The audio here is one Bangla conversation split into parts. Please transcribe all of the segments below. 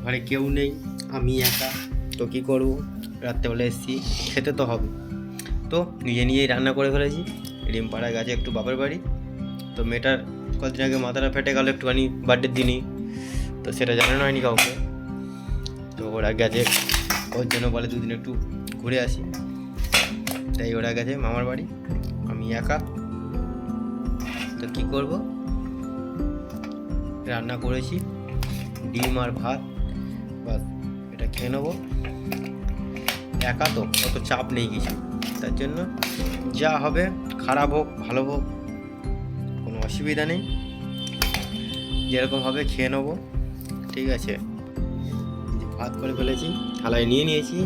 ঘরে কেউ নেই, আমি একা, তো কী করবো? রাত্রেবেলা এসেছি, খেতে তো হবে, তো নিজে নিজেই রান্না করে ফেলেছি। রিমপাড়া গেছে একটু বাপের বাড়ি, তো মেয়েটার কদিন আগে মাথাটা ফেটে গেল একটুখানি বার্থডের দিনই, তো সেটা জানানো হয়নি কাউকে। তো ওরা গেছে, ওর জন্য বলে দুদিন একটু ঘুরে আসি, তাই ওরা গেছে মামার বাড়ি, আমি একা, তো কী করব? রান্না করেছি ডিম আর ভাত, বাস এটা খেয়ে নেবো। একা তো, অত চাপ নেই কিছু, তার জন্য যা হবে, খারাপ হোক ভালো হোক কোনো অসুবিধা নেই, যেরকম হবে খেয়ে নেবো, ঠিক আছে। ভাত করে ফেলেছি, থালায় নিয়ে নিয়েছি,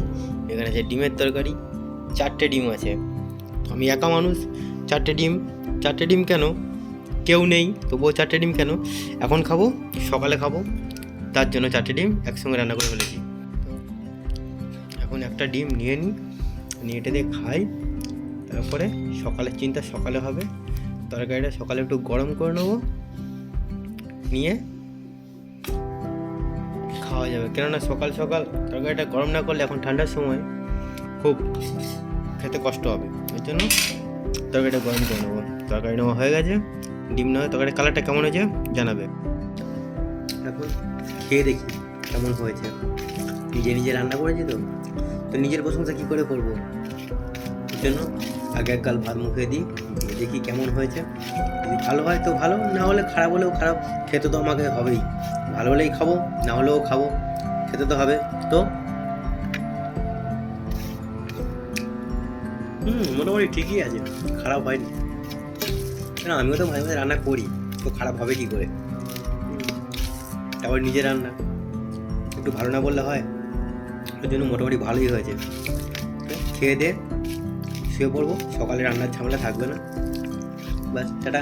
এখানে আছে ডিমের তরকারি, 4টে ডিম আছে, আমি একা মানুষ, 4টে ডিম কেন? কেউ নেই তবুও 4টে ডিম কেন? এখন খাবো, সকালে খাবো, তার জন্য 4টে ডিম একসঙ্গে রান্না করে ফেলেছি। এখন একটা ডিম নিয়ে নিই, নিয়ে এটা দিয়ে খাই, তারপরে সকালের চিন্তা সকালে হবে। তরকারিটা সকালে একটু গরম করে নেবো, নিয়ে খাওয়া যাবে, কেননা সকাল সকাল তরকারিটা গরম না করলে এখন ঠান্ডার সময় খুব খেতে কষ্ট হবে, ওই জন্য তরকারিটা গরম করে নেবো। তরকারি নেওয়া হয়ে গেছে, ডিম নেওয়া, তরকারির কালারটা কেমন হয়েছে জানাবে। এখন খেয়ে দেখি কেমন হয়েছে, নিজে নিজে রান্না করেছি তো, তো নিজের প্রশংসা কী করে করবো, ওই জন্য আগে এক গাল ভাত মুখে দিই, দেখি কেমন হয়েছে। যদি ভালো হয় তো ভালো, না হলে খারাপ হলেও খারাপ, খেতে তো আমাকে হবেই, ভালো হলেই খাবো, না হলেও খাবো, খেতে তো হবে। তো মোটামুটি ঠিকই আছে, খারাপ হয়নি, না আমিও তো মাঝে মাঝে রান্না করি, তো খারাপ হবে কী করে? তারপর নিজে রান্না একটু ভালো না বললে হয়, ওই জন্য মোটামুটি ভালোই হয়েছে। খেয়ে দিয়ে শুয়ে পড়বো, সকালে রান্নার ঝামেলা থাকবে না, ব্যাস টাটা।